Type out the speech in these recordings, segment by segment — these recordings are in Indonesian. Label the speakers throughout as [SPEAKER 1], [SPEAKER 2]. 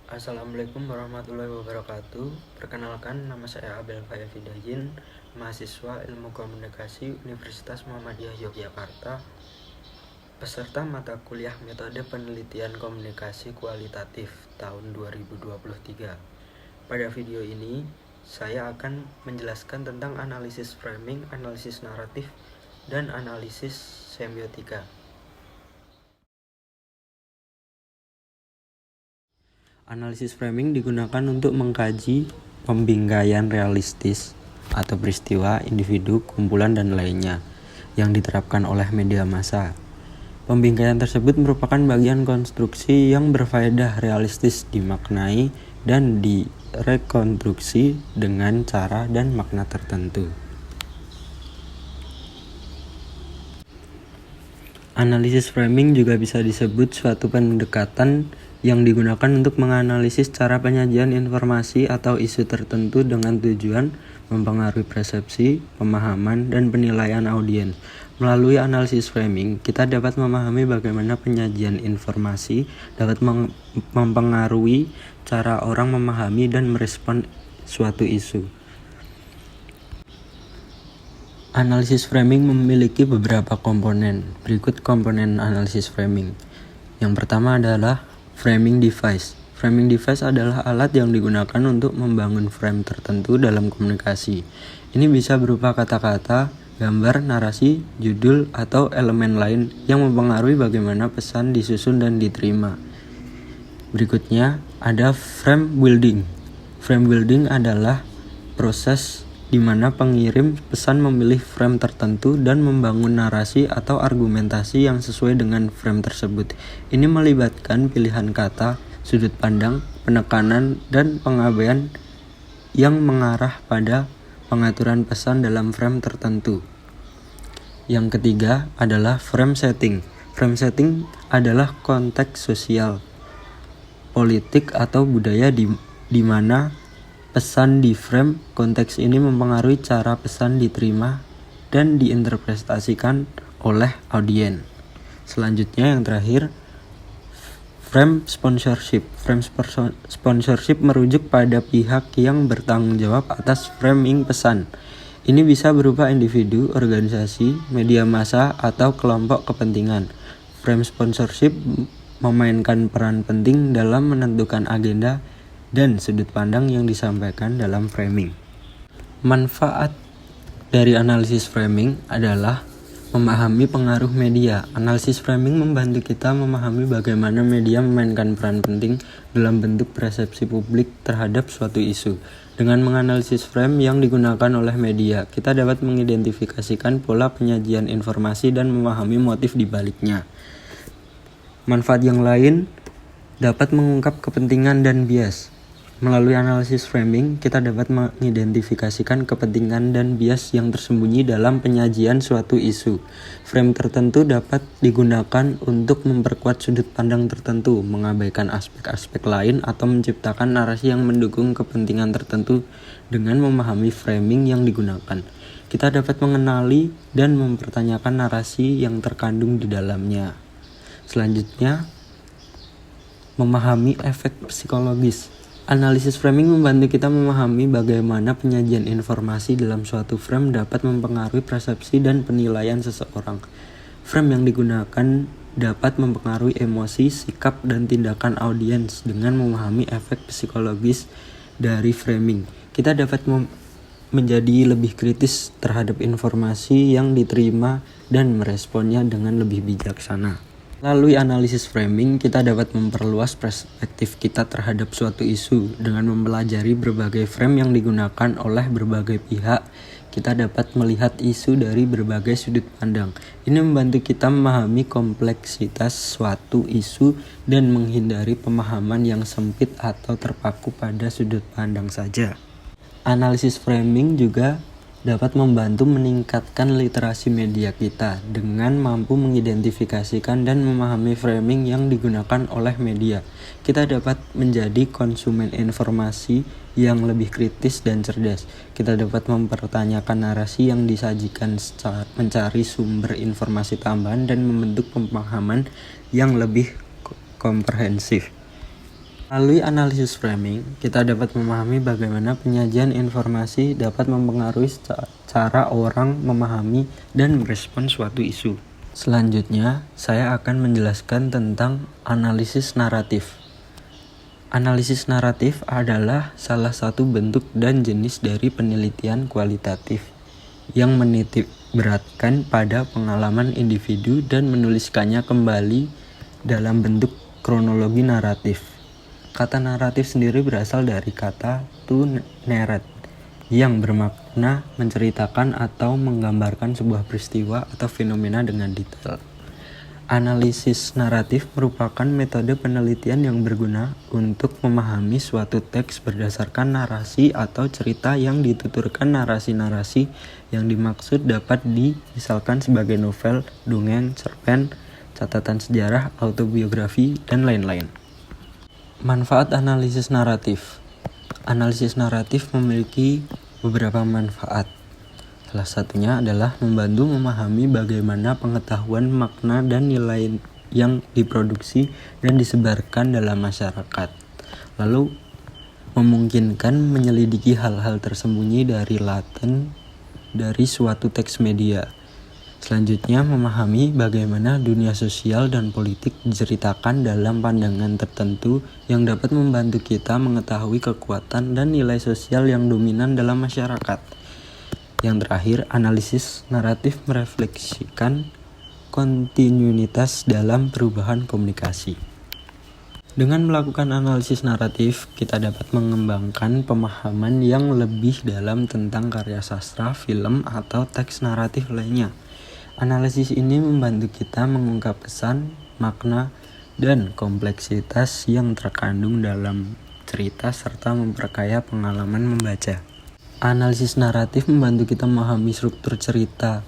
[SPEAKER 1] Assalamualaikum warahmatullahi wabarakatuh. Perkenalkan, nama saya Abel Fayafidayin, mahasiswa Ilmu Komunikasi Universitas Muhammadiyah Yogyakarta, peserta mata kuliah Metode Penelitian Komunikasi Kualitatif tahun 2023. Pada video ini, saya akan menjelaskan tentang analisis framing, analisis naratif, dan analisis semiotika. Analisis framing digunakan untuk mengkaji pembingkaian realistis atau peristiwa, individu, kumpulan, dan lainnya yang diterapkan oleh media massa. Pembingkaian tersebut merupakan bagian konstruksi yang berfaedah, realistis, dimaknai, dan direkonstruksi dengan cara dan makna tertentu. Analisis framing juga bisa disebut suatu pendekatan yang digunakan untuk menganalisis cara penyajian informasi atau isu tertentu dengan tujuan mempengaruhi persepsi, pemahaman, dan penilaian audiens. Melalui analisis framing, kita dapat memahami bagaimana penyajian informasi dapat mempengaruhi cara orang memahami dan merespon suatu isu. Analisis framing memiliki beberapa komponen. Berikut komponen analisis framing. Yang pertama adalah framing device. Framing device adalah alat yang digunakan untuk membangun frame tertentu dalam komunikasi. Ini bisa berupa kata-kata, gambar, narasi, judul, atau elemen lain yang mempengaruhi bagaimana pesan disusun dan diterima. Berikutnya ada frame building. Frame building adalah proses di mana pengirim pesan memilih frame tertentu dan membangun narasi atau argumentasi yang sesuai dengan frame tersebut. Ini melibatkan pilihan kata, sudut pandang, penekanan, dan pengabaian yang mengarah pada pengaturan pesan dalam frame tertentu. Yang ketiga adalah frame setting. Frame setting adalah konteks sosial, politik, atau budaya di mana pesan di frame. Konteks ini mempengaruhi cara pesan diterima dan diinterpretasikan oleh audiens. Selanjutnya yang terakhir, frame sponsorship. Frame sponsorship merujuk pada pihak yang bertanggung jawab atas framing pesan. Ini bisa berupa individu, organisasi, media massa, atau kelompok kepentingan. Frame sponsorship memainkan peran penting dalam menentukan agenda dan sudut pandang yang disampaikan dalam framing. Manfaat dari analisis framing adalah memahami pengaruh media. Analisis framing membantu kita memahami bagaimana media memainkan peran penting dalam bentuk persepsi publik terhadap suatu isu. Dengan menganalisis frame yang digunakan oleh media, kita dapat mengidentifikasikan pola penyajian informasi dan memahami motif di baliknya. Manfaat yang lain dapat mengungkap kepentingan dan bias. Melalui analisis framing, kita dapat mengidentifikasikan kepentingan dan bias yang tersembunyi dalam penyajian suatu isu. Frame tertentu dapat digunakan untuk memperkuat sudut pandang tertentu, mengabaikan aspek-aspek lain, atau menciptakan narasi yang mendukung kepentingan tertentu. Dengan memahami framing yang digunakan, kita dapat mengenali dan mempertanyakan narasi yang terkandung di dalamnya. Selanjutnya, memahami efek psikologis. Analisis framing membantu kita memahami bagaimana penyajian informasi dalam suatu frame dapat mempengaruhi persepsi dan penilaian seseorang. Frame yang digunakan dapat mempengaruhi emosi, sikap, dan tindakan audiens. Dengan memahami efek psikologis dari framing, kita dapat menjadi lebih kritis terhadap informasi yang diterima dan meresponnya dengan lebih bijaksana. Melalui analisis framing, kita dapat memperluas perspektif kita terhadap suatu isu. Dengan mempelajari berbagai frame yang digunakan oleh berbagai pihak, kita dapat melihat isu dari berbagai sudut pandang. Ini membantu kita memahami kompleksitas suatu isu dan menghindari pemahaman yang sempit atau terpaku pada sudut pandang saja. Analisis framing juga dapat membantu meningkatkan literasi media kita dengan mampu mengidentifikasikan dan memahami framing yang digunakan oleh media. Kita dapat menjadi konsumen informasi yang lebih kritis dan cerdas. Kita dapat mempertanyakan narasi yang disajikan, mencari sumber informasi tambahan, dan membentuk pemahaman yang lebih komprehensif. Melalui analisis framing, kita dapat memahami bagaimana penyajian informasi dapat mempengaruhi cara orang memahami dan merespon suatu isu. Selanjutnya, saya akan menjelaskan tentang analisis naratif. Analisis naratif adalah salah satu bentuk dan jenis dari penelitian kualitatif yang menitik beratkan pada pengalaman individu dan menuliskannya kembali dalam bentuk kronologi naratif. Kata naratif sendiri berasal dari kata to narrate yang bermakna menceritakan atau menggambarkan sebuah peristiwa atau fenomena dengan detail. Analisis naratif merupakan metode penelitian yang berguna untuk memahami suatu teks berdasarkan narasi atau cerita yang dituturkan. Narasi-narasi yang dimaksud dapat misalkan sebagai novel, dongeng, cerpen, catatan sejarah, autobiografi, dan lain-lain. Manfaat analisis naratif. Analisis naratif memiliki beberapa manfaat. Salah satunya adalah membantu memahami bagaimana pengetahuan, makna, dan nilai yang diproduksi dan disebarkan dalam masyarakat. Lalu, memungkinkan menyelidiki hal-hal tersembunyi dari laten dari suatu teks media. Selanjutnya, memahami bagaimana dunia sosial dan politik diceritakan dalam pandangan tertentu yang dapat membantu kita mengetahui kekuatan dan nilai sosial yang dominan dalam masyarakat. Yang terakhir, analisis naratif merefleksikan kontinuitas dalam perubahan komunikasi. Dengan melakukan analisis naratif, kita dapat mengembangkan pemahaman yang lebih dalam tentang karya sastra, film, atau teks naratif lainnya. Analisis ini membantu kita mengungkap pesan, makna, dan kompleksitas yang terkandung dalam cerita serta memperkaya pengalaman membaca. Analisis naratif membantu kita memahami struktur cerita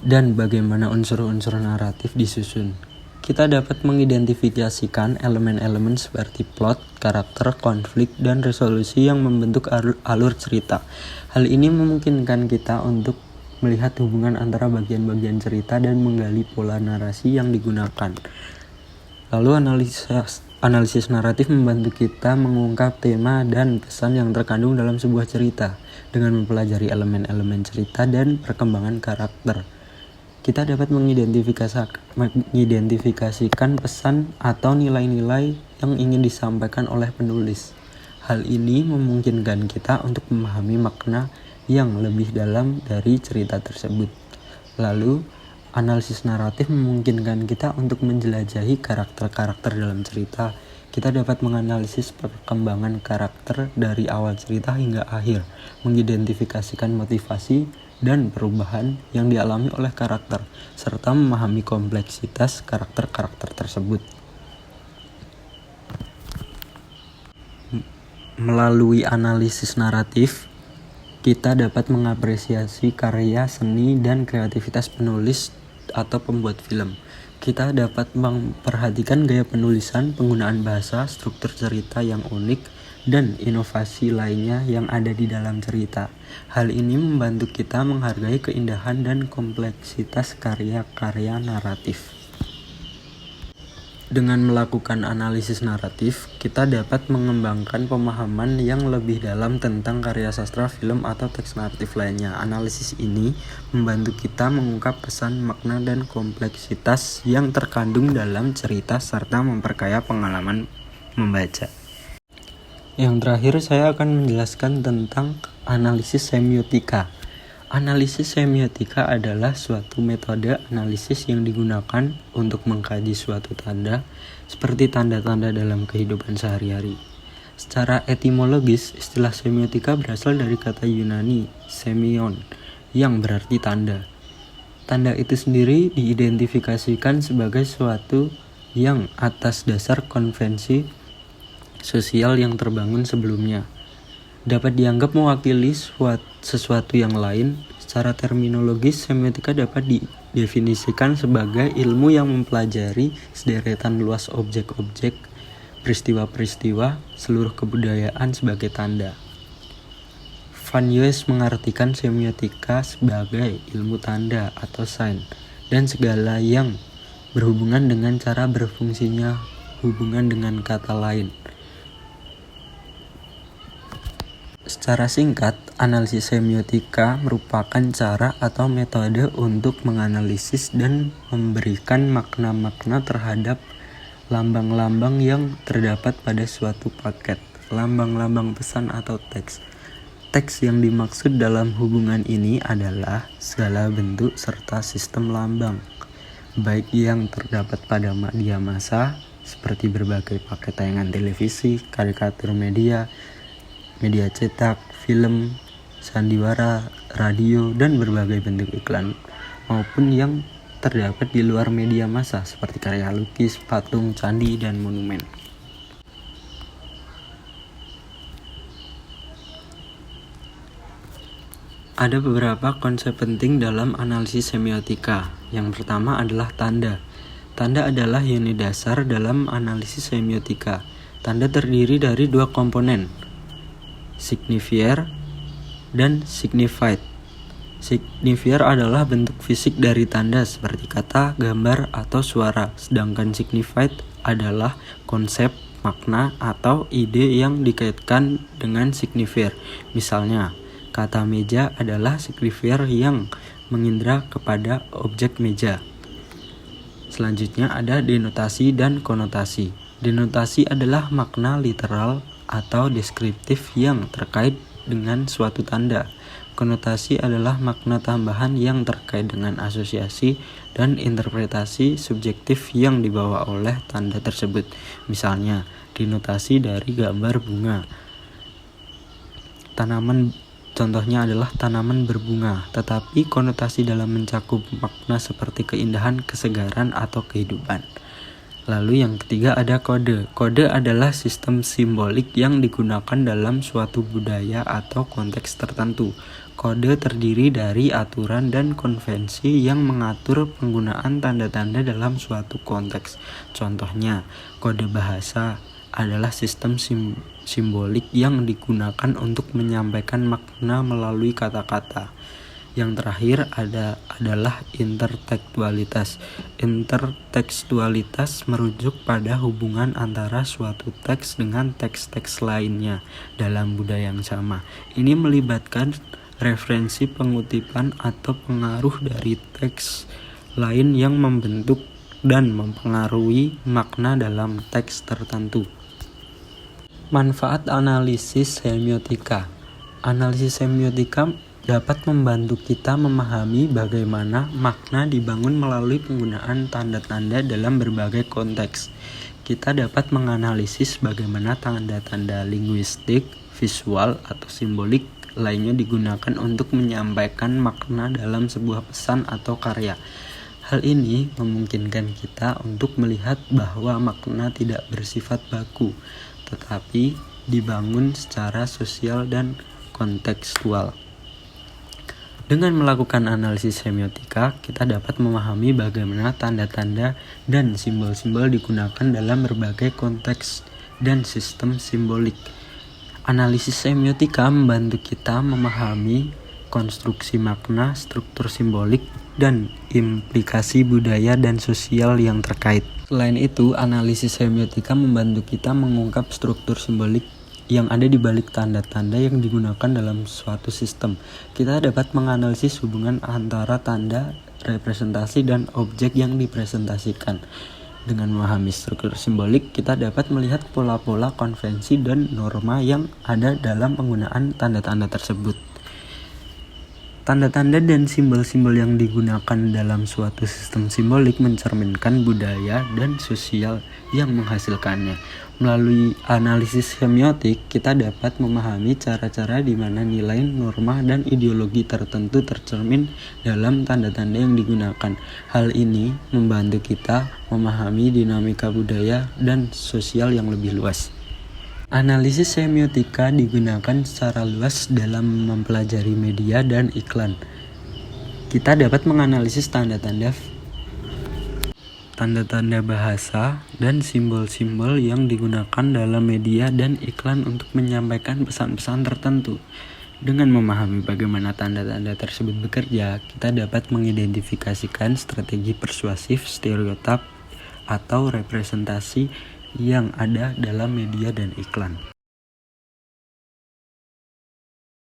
[SPEAKER 1] dan bagaimana unsur-unsur naratif disusun. Kita dapat mengidentifikasikan elemen-elemen seperti plot, karakter, konflik, dan resolusi yang membentuk alur cerita. Hal ini memungkinkan kita untuk melihat hubungan antara bagian-bagian cerita dan menggali pola narasi yang digunakan. Lalu analisis naratif membantu kita mengungkap tema dan pesan yang terkandung dalam sebuah cerita. Dengan mempelajari elemen-elemen cerita dan perkembangan karakter, kita dapat mengidentifikasikan pesan atau nilai-nilai yang ingin disampaikan oleh penulis. Hal ini memungkinkan kita untuk memahami makna yang lebih dalam dari cerita tersebut. Lalu, analisis naratif memungkinkan kita untuk menjelajahi karakter-karakter dalam cerita. Kita dapat menganalisis perkembangan karakter dari awal cerita hingga akhir, mengidentifikasikan motivasi dan perubahan yang dialami oleh karakter, serta memahami kompleksitas karakter-karakter tersebut. Melalui analisis naratif, kita dapat mengapresiasi karya seni dan kreativitas penulis atau pembuat film. Kita dapat memperhatikan gaya penulisan, penggunaan bahasa, struktur cerita yang unik, dan inovasi lainnya yang ada di dalam cerita. Hal ini membantu kita menghargai keindahan dan kompleksitas karya-karya naratif. Dengan melakukan analisis naratif, kita dapat mengembangkan pemahaman yang lebih dalam tentang karya sastra, film, atau teks naratif lainnya. Analisis ini membantu kita mengungkap pesan, makna, dan kompleksitas yang terkandung dalam cerita serta memperkaya pengalaman membaca. Yang terakhir, saya akan menjelaskan tentang analisis semiotika. Analisis semiotika adalah suatu metode analisis yang digunakan untuk mengkaji suatu tanda, seperti tanda-tanda dalam kehidupan sehari-hari. Secara etimologis, istilah semiotika berasal dari kata Yunani semion, yang berarti tanda. Tanda itu sendiri diidentifikasikan sebagai suatu yang atas dasar konvensi sosial yang terbangun sebelumnya dapat dianggap mewakili sesuatu yang lain. Secara terminologis, semiotika dapat didefinisikan sebagai ilmu yang mempelajari sederetan luas objek-objek, peristiwa-peristiwa, seluruh kebudayaan sebagai tanda. Van Joes mengartikan semiotika sebagai ilmu tanda atau sign, dan segala yang berhubungan dengan cara berfungsinya hubungan dengan kata lain. Secara singkat, analisis semiotika merupakan cara atau metode untuk menganalisis dan memberikan makna-makna terhadap lambang-lambang yang terdapat pada suatu paket, lambang-lambang pesan atau teks. Teks yang dimaksud dalam hubungan ini adalah segala bentuk serta sistem lambang, baik yang terdapat pada media massa, seperti berbagai paket tayangan televisi, karikatur media cetak, film, sandiwara, radio, dan berbagai bentuk iklan, maupun yang terdapat di luar media massa seperti karya lukis, patung, candi, dan monumen. Ada beberapa konsep penting dalam analisis semiotika. Yang pertama adalah tanda. Tanda adalah unit dasar dalam analisis semiotika. Tanda terdiri dari dua komponen, signifier dan signified. Signifier adalah bentuk fisik dari tanda seperti kata, gambar, atau suara, sedangkan signified adalah konsep, makna, atau ide yang dikaitkan dengan signifier. Misalnya, kata meja adalah signifier yang mengindra kepada objek meja. Selanjutnya ada denotasi dan konotasi. Denotasi adalah makna literal atau deskriptif yang terkait dengan suatu tanda. Konotasi adalah makna tambahan yang terkait dengan asosiasi dan interpretasi subjektif yang dibawa oleh tanda tersebut. Misalnya, denotasi dari gambar bunga. Contohnya adalah tanaman berbunga, tetapi konotasi dalam mencakup makna seperti keindahan, kesegaran, atau kehidupan. Lalu yang ketiga ada kode. Kode adalah sistem simbolik yang digunakan dalam suatu budaya atau konteks tertentu. Kode terdiri dari aturan dan konvensi yang mengatur penggunaan tanda-tanda dalam suatu konteks. Contohnya, kode bahasa adalah sistem simbolik yang digunakan untuk menyampaikan makna melalui kata-kata. Yang terakhir adalah intertekstualitas. Intertekstualitas merujuk pada hubungan antara suatu teks dengan teks-teks lainnya dalam budaya yang sama. Ini melibatkan referensi pengutipan atau pengaruh dari teks lain yang membentuk dan mempengaruhi makna dalam teks tertentu. Manfaat analisis semiotika. Analisis semiotika dapat membantu kita memahami bagaimana makna dibangun melalui penggunaan tanda-tanda dalam berbagai konteks. Kita dapat menganalisis bagaimana tanda-tanda linguistik, visual, atau simbolik lainnya digunakan untuk menyampaikan makna dalam sebuah pesan atau karya. Hal ini memungkinkan kita untuk melihat bahwa makna tidak bersifat baku, tetapi dibangun secara sosial dan kontekstual. Dengan melakukan analisis semiotika, kita dapat memahami bagaimana tanda-tanda dan simbol-simbol digunakan dalam berbagai konteks dan sistem simbolik. Analisis semiotika membantu kita memahami konstruksi makna, struktur simbolik, dan implikasi budaya dan sosial yang terkait. Selain itu, analisis semiotika membantu kita mengungkap struktur simbolik yang ada di balik tanda-tanda yang digunakan dalam suatu sistem. Kita dapat menganalisis hubungan antara tanda, representasi, dan objek yang dipresentasikan. Dengan memahami struktur simbolik, kita dapat melihat pola-pola, konvensi, dan norma yang ada dalam penggunaan tanda-tanda tersebut. Tanda-tanda dan simbol-simbol yang digunakan dalam suatu sistem simbolik mencerminkan budaya dan sosial yang menghasilkannya. Melalui analisis semiotik, kita dapat memahami cara-cara di mana nilai, norma, dan ideologi tertentu tercermin dalam tanda-tanda yang digunakan. Hal ini membantu kita memahami dinamika budaya dan sosial yang lebih luas. Analisis semiotika digunakan secara luas dalam mempelajari media dan iklan. Kita dapat menganalisis tanda-tanda bahasa dan simbol-simbol yang digunakan dalam media dan iklan untuk menyampaikan pesan-pesan tertentu. Dengan memahami bagaimana tanda-tanda tersebut bekerja, kita dapat mengidentifikasikan strategi persuasif, stereotip, atau representasi yang ada dalam media dan iklan.